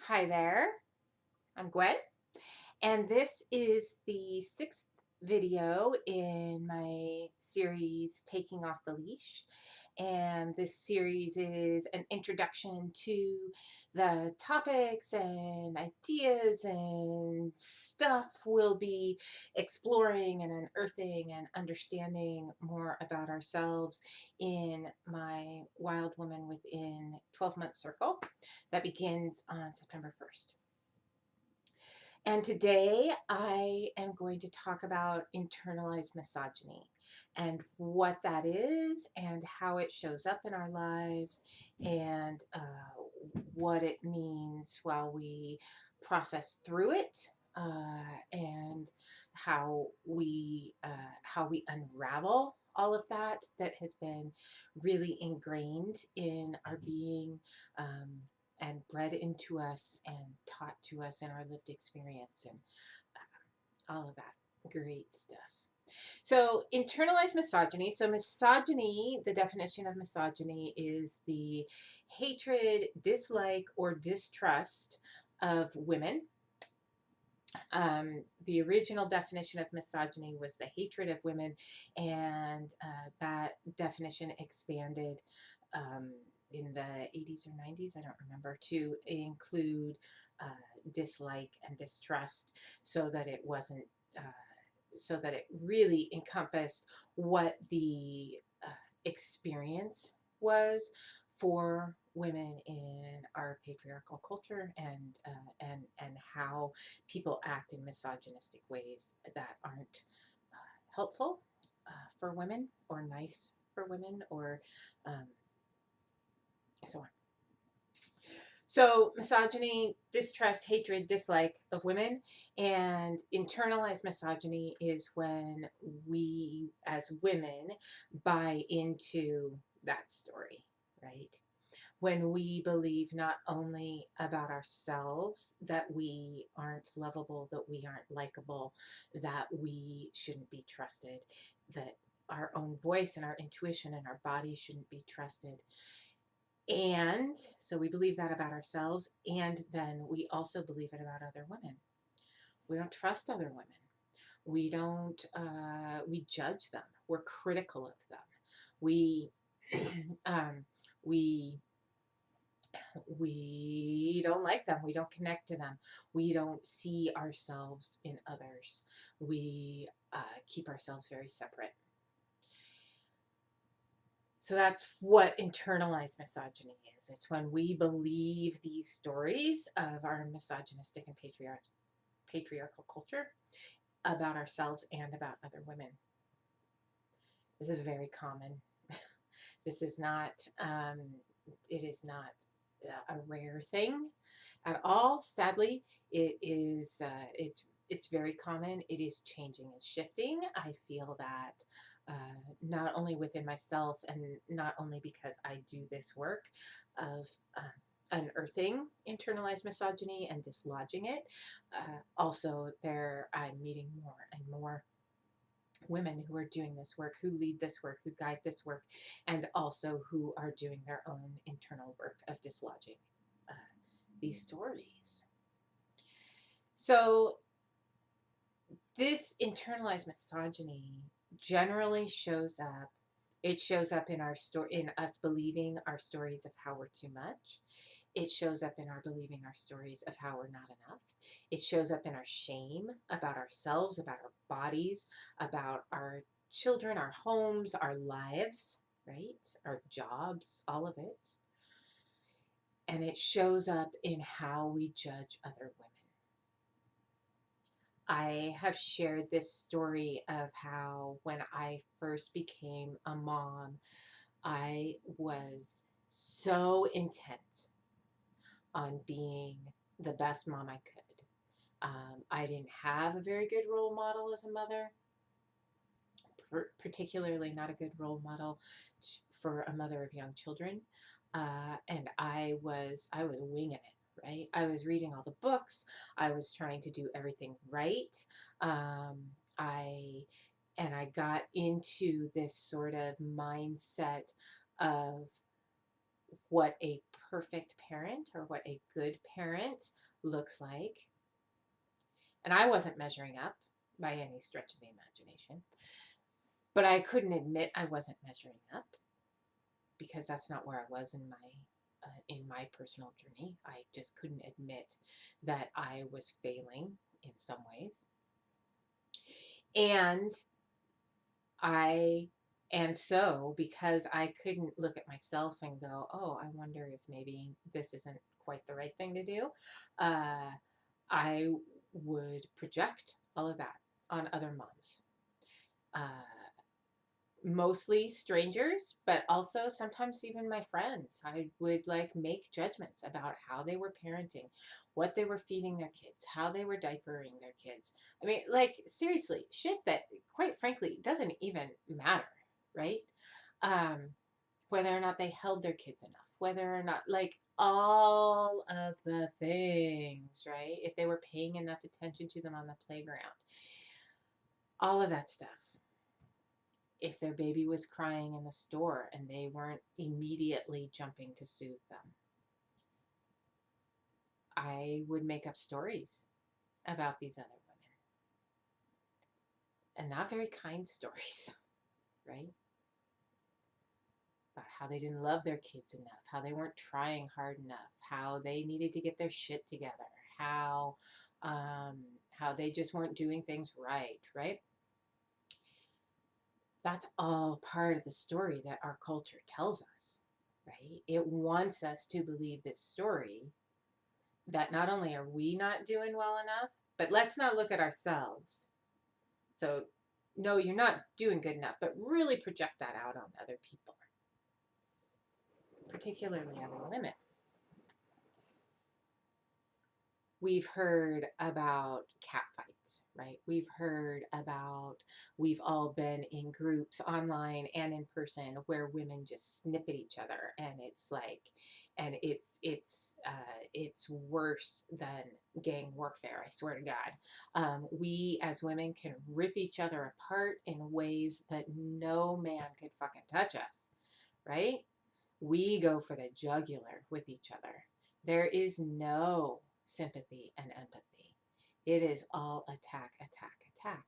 Hi there, I'm Gwen, and this is the sixth video in my series, Taking Off the Leash. And this series is an introduction to the topics and ideas and stuff we'll be exploring and unearthing and understanding more about ourselves in my Wild Woman Within 12-month circle that begins on September 1st. And today I am going to talk about internalized misogyny and what that is and how it shows up in our lives and what it means while we process through it, and how we unravel all of that has been really ingrained in our being, and bred into us and taught to us in our lived experience, and all of that great stuff. So, internalized misogyny. So, misogyny, the definition of misogyny is the hatred, dislike, or distrust of women. The original definition of misogyny was the hatred of women, and that definition expanded in the 80s or 90s, I don't remember, to include dislike and distrust, so that it wasn't, so that it really encompassed what the experience was for women in our patriarchal culture, and how people act in misogynistic ways that aren't helpful for women or nice for women, or so on. So, misogyny, distrust, hatred, dislike of women, and internalized misogyny is when we as women buy into that story, right? When we believe not only about ourselves that we aren't lovable, that we aren't likable, that we shouldn't be trusted, that our own voice and our intuition and our body shouldn't be trusted. And so we believe that about ourselves, and then we also believe it about other women. We don't trust other women. We don't, we judge them. We're critical of them. We, um, we, we don't like them. We don't connect to them. We don't see ourselves in others. We keep ourselves very separate. So that's what internalized misogyny is. It's when we believe these stories of our misogynistic and patriarchal culture about ourselves and about other women. This is very common. This is not, it is not a rare thing at all. Sadly, it is, it's very common. It is changing and shifting. I feel that not only within myself, and not only because I do this work of unearthing internalized misogyny and dislodging it, also I'm meeting more and more women who are doing this work, who lead this work, who guide this work, and also who are doing their own internal work of dislodging these stories. So this internalized misogyny generally shows up. It shows up in our story, in us believing our stories of how we're too much. It shows up in our believing our stories of how we're not enough. It shows up in our shame about ourselves, about our bodies, about our children, our homes, our lives, right? Our jobs, all of it. And it shows up in how we judge other women. I have shared this story of how when I first became a mom, I was so intent on being the best mom I could. I didn't have a very good role model as a mother, particularly not a good role model for a mother of young children. And I was winging it, right? I was reading all the books. I was trying to do everything right. I got into this sort of mindset of what a perfect parent or what a good parent looks like. And I wasn't measuring up by any stretch of the imagination, but I couldn't admit I wasn't measuring up because that's not where I was in my personal journey. I just couldn't admit that I was failing in some ways. And I and so because I couldn't look at myself and go, oh, I wonder if maybe this isn't quite the right thing to do, I would project all of that on other moms. Uh, Mostly strangers, but also sometimes even my friends. I would like make judgments about how they were parenting, what they were feeding their kids, how they were diapering their kids. I mean, like seriously, shit that quite frankly doesn't even matter, right? Um, Whether or not they held their kids enough, whether or not like all of the things, right? If they were paying enough attention to them on the playground, all of that stuff. If their baby was crying in the store and they weren't immediately jumping to soothe them, I would make up stories about these other women. And not very kind stories, right? About how they didn't love their kids enough, how they weren't trying hard enough, how they needed to get their shit together, how they just weren't doing things right, right? That's all part of the story that our culture tells us, right? It wants us to believe this story that not only are we not doing well enough, but let's not look at ourselves. So, no, you're not doing good enough, but really project that out on other people, particularly other women. We've heard about cat fights, right? We've all been in groups online and in person where women just snip at each other, and it's like, and it's worse than gang warfare. I swear to God, we as women can rip each other apart in ways that no man could fucking touch us, right? We go for the jugular with each other. There is no sympathy and empathy. It is all attack, attack, attack.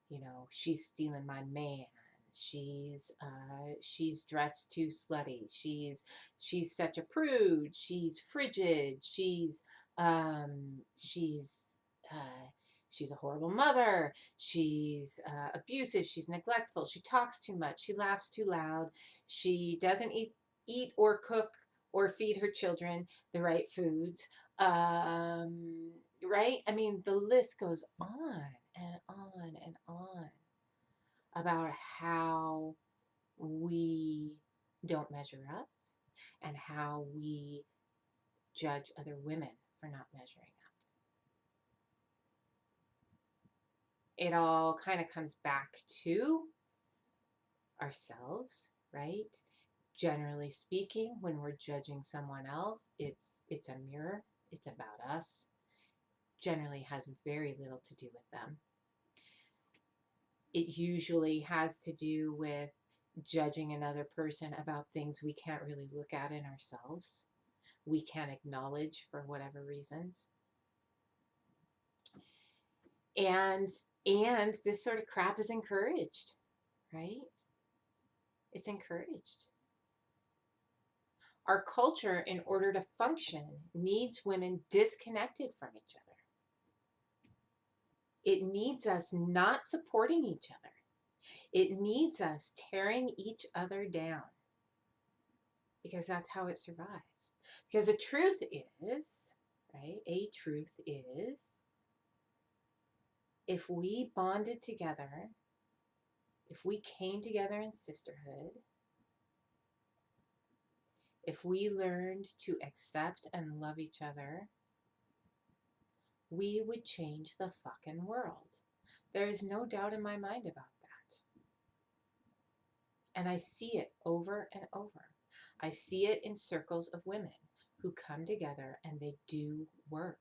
You know, she's stealing my man. She's dressed too slutty. She's such a prude. She's frigid. She's uh, she's a horrible mother. She's abusive. She's neglectful. She talks too much. She laughs too loud. She doesn't eat or cook or feed her children the right foods. Right? I mean, the list goes on and on and on about how we don't measure up and how we judge other women for not measuring up. It all kind of comes back to ourselves, right? Generally speaking, when we're judging someone else, it's a mirror, it's about us. Generally has very little to do with them. It usually has to do with judging another person about things we can't really look at in ourselves. We can't acknowledge for whatever reasons. And this sort of crap is encouraged, right? It's encouraged. Our culture, in order to function, needs women disconnected from each other. It needs us not supporting each other. It needs us tearing each other down, because that's how it survives. Because the truth is, right? A truth is, if we bonded together, if we came together in sisterhood, if we learned to accept and love each other, we would change the fucking world. There is no doubt in my mind about that. And I see it over and over. I see it in circles of women who come together and they do work.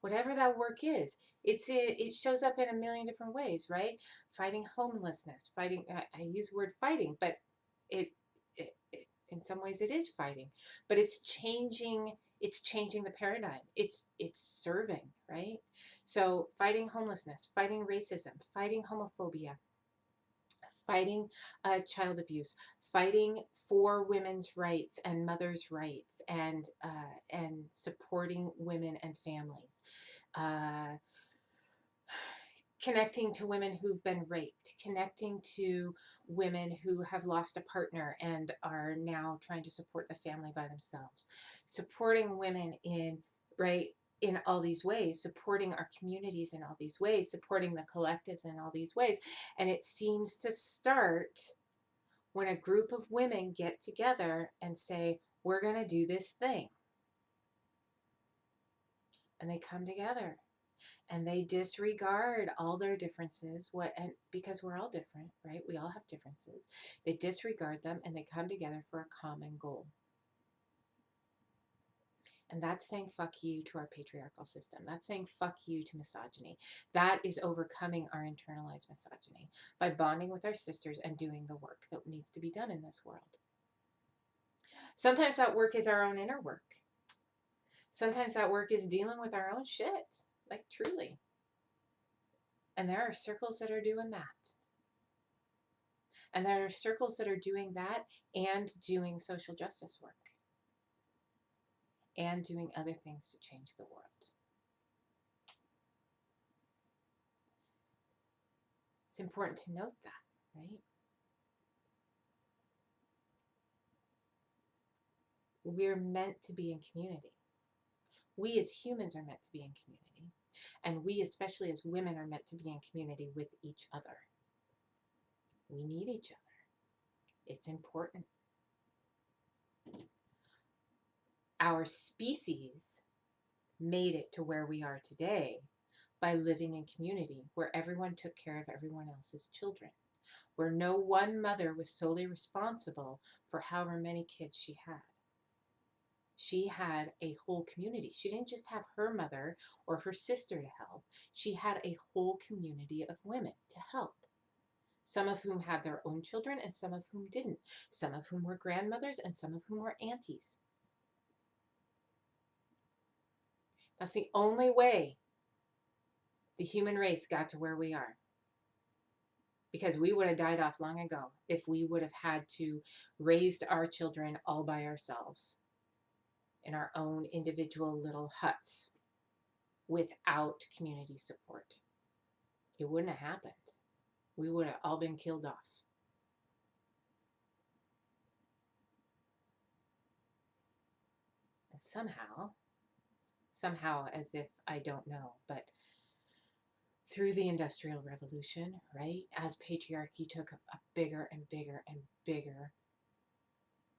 Whatever that work is, it shows up in a million different ways, right? Fighting homelessness, fighting, I use the word fighting, but it in some ways it is fighting, but it's changing the paradigm. It's serving, right? So fighting homelessness, fighting racism, fighting homophobia, fighting child abuse, fighting for women's rights and mothers' rights, and supporting women and families, uh, connecting to women who've been raped, connecting to women who have lost a partner and are now trying to support the family by themselves, supporting women in, right, in all these ways, supporting our communities in all these ways, supporting the collectives in all these ways. And it seems to start when a group of women get together and say, we're going to do this thing. And they come together and they disregard all their differences, and because we're all different, right? We all have differences. They disregard them and they come together for a common goal. And that's saying fuck you to our patriarchal system. That's saying fuck you to misogyny. That is overcoming our internalized misogyny by bonding with our sisters and doing the work that needs to be done in this world. Sometimes that work is our own inner work. Sometimes that work is dealing with our own shit, like truly. And there are circles that are doing that. And there are circles that are doing that and doing social justice work and doing other things to change the world. It's important to note that, right? We're meant to be in community. We as humans are meant to be in community. And we, especially as women, are meant to be in community with each other. We need each other. It's important. Our species made it to where we are today by living in community, where everyone took care of everyone else's children, where no one mother was solely responsible for however many kids she had. She had a whole community. She didn't just have her mother or her sister to help. She had a whole community of women to help. Some of whom had their own children and some of whom didn't. Some of whom were grandmothers and some of whom were aunties. That's the only way the human race got to where we are. Because we would have died off long ago if we would have had to raise our children all by ourselves in our own individual little huts without community support. It wouldn't have happened. We would have all been killed off. And somehow as if I don't know, but through the Industrial Revolution, right, as patriarchy took a bigger and bigger and bigger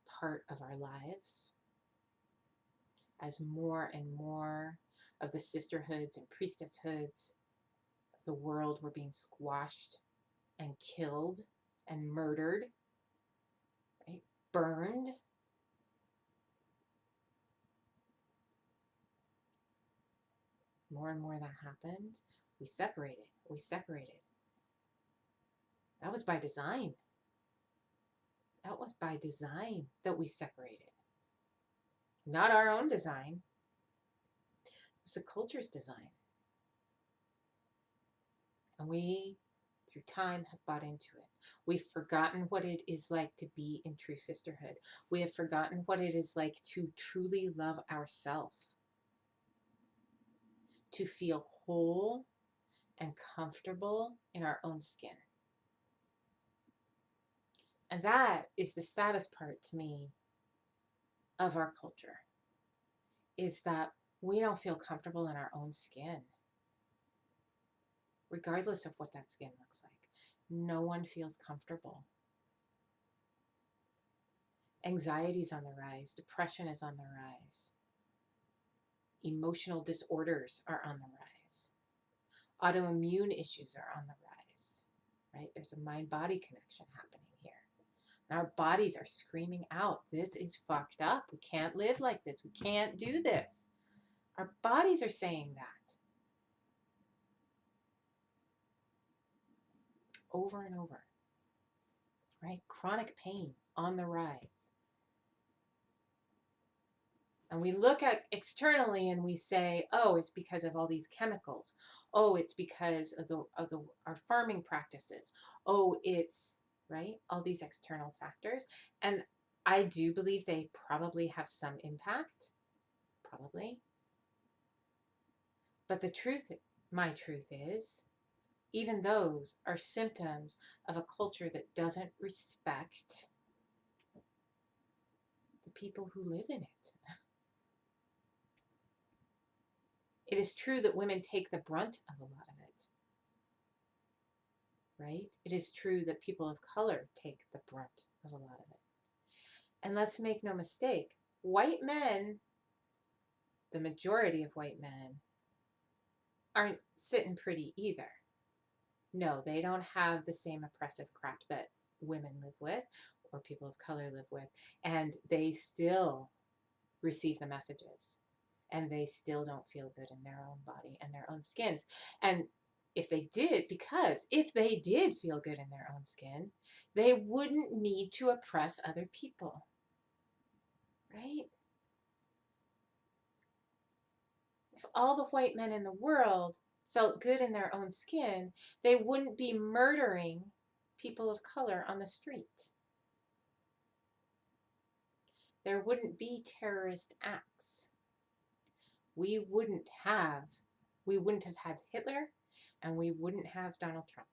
part of our lives, as more and more of the sisterhoods and priestesshoods of the world were being squashed and killed and murdered, right, burned, more and more that happened, we separated. That was by design. That was by design that we separated. Not our own design. It was the culture's design. And we, through time, have bought into it. We've forgotten what it is like to be in true sisterhood. We have forgotten what it is like to truly love ourselves. To feel whole and comfortable in our own skin. And that is the saddest part to me of our culture, is that we don't feel comfortable in our own skin, regardless of what that skin looks like. No one feels comfortable. Anxiety is on the rise. Depression is on the rise. Emotional disorders are on the rise. Autoimmune issues are on the rise, right? There's a mind-body connection happening here. And our bodies are screaming out, this is fucked up. We can't live like this. We can't do this. Our bodies are saying that. Over and over, right? Chronic pain. on the rise. And we look at externally and we say, oh, it's because of all these chemicals. Oh, it's because of our farming practices. Oh, it's right, all these external factors. And I do believe they probably have some impact, probably. But my truth is, even those are symptoms of a culture that doesn't respect the people who live in it. It is true that women take the brunt of a lot of it, right? It is true that people of color take the brunt of a lot of it. And let's make no mistake, white men, the majority of white men, aren't sitting pretty either. No, they don't have the same oppressive crap that women live with or people of color live with. And they still receive the messages. And they still don't feel good in their own body and their own skins. And if they did feel good in their own skin, they wouldn't need to oppress other people, right? If all the white men in the world felt good in their own skin, they wouldn't be murdering people of color on the street. There wouldn't be terrorist acts. We wouldn't have had Hitler, and we wouldn't have Donald Trump.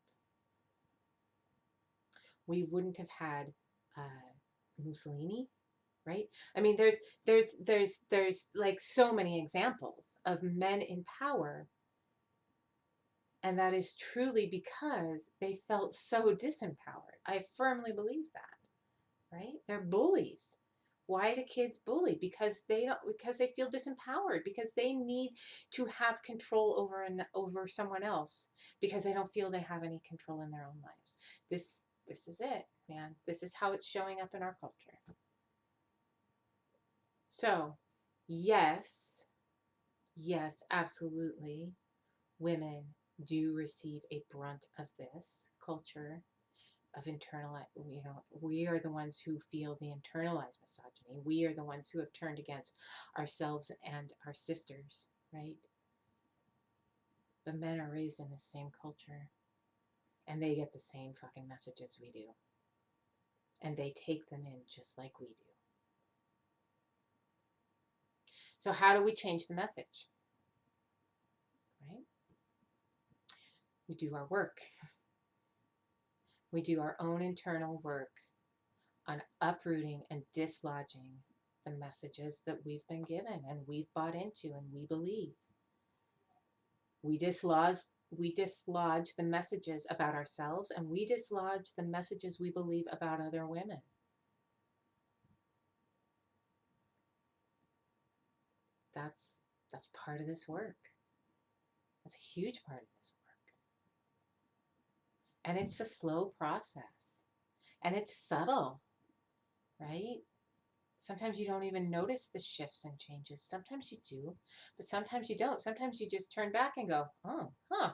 We wouldn't have had Mussolini, right? I mean, there's like so many examples of men in power, and that is truly because they felt so disempowered. I firmly believe that, right? They're bullies. Why do kids bully? Because they feel disempowered, because they need to have control over someone else, because they don't feel they have any control in their own lives. This is it, man. This is how it's showing up in our culture. So, yes, absolutely, women do receive a brunt of this culture of internalized, we are the ones who feel the internalized misogyny. We are the ones who have turned against ourselves and our sisters, right? But men are raised in the same culture, and they get the same fucking messages we do. And they take them in just like we do. So how do we change the message? Right? We do our work. We do our own internal work on uprooting and dislodging the messages that we've been given and we've bought into and we believe. We dislodge the messages about ourselves, and we dislodge the messages we believe about other women. That's part of this work. That's a huge part of this work. And it's a slow process. And it's subtle, right? Sometimes you don't even notice the shifts and changes. Sometimes you do, but sometimes you don't. Sometimes you just turn back and go, oh, huh,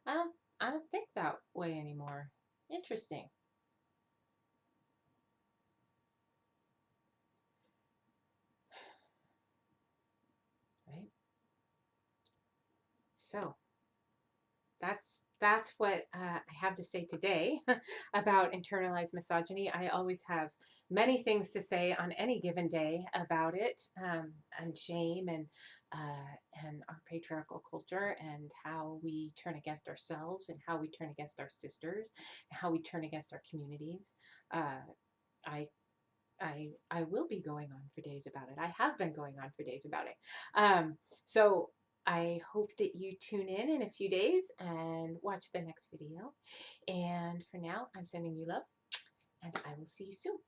I don't think that way anymore. Interesting. Right? So that's what I have to say today about internalized misogyny. I always have many things to say on any given day about it, and shame and our patriarchal culture, and how we turn against ourselves, and how we turn against our sisters, and how we turn against our communities. I I will be going on for days about it. I have been going on for days about it. So I hope that you tune in a few days and watch the next video. And for now, I'm sending you love, and I will see you soon.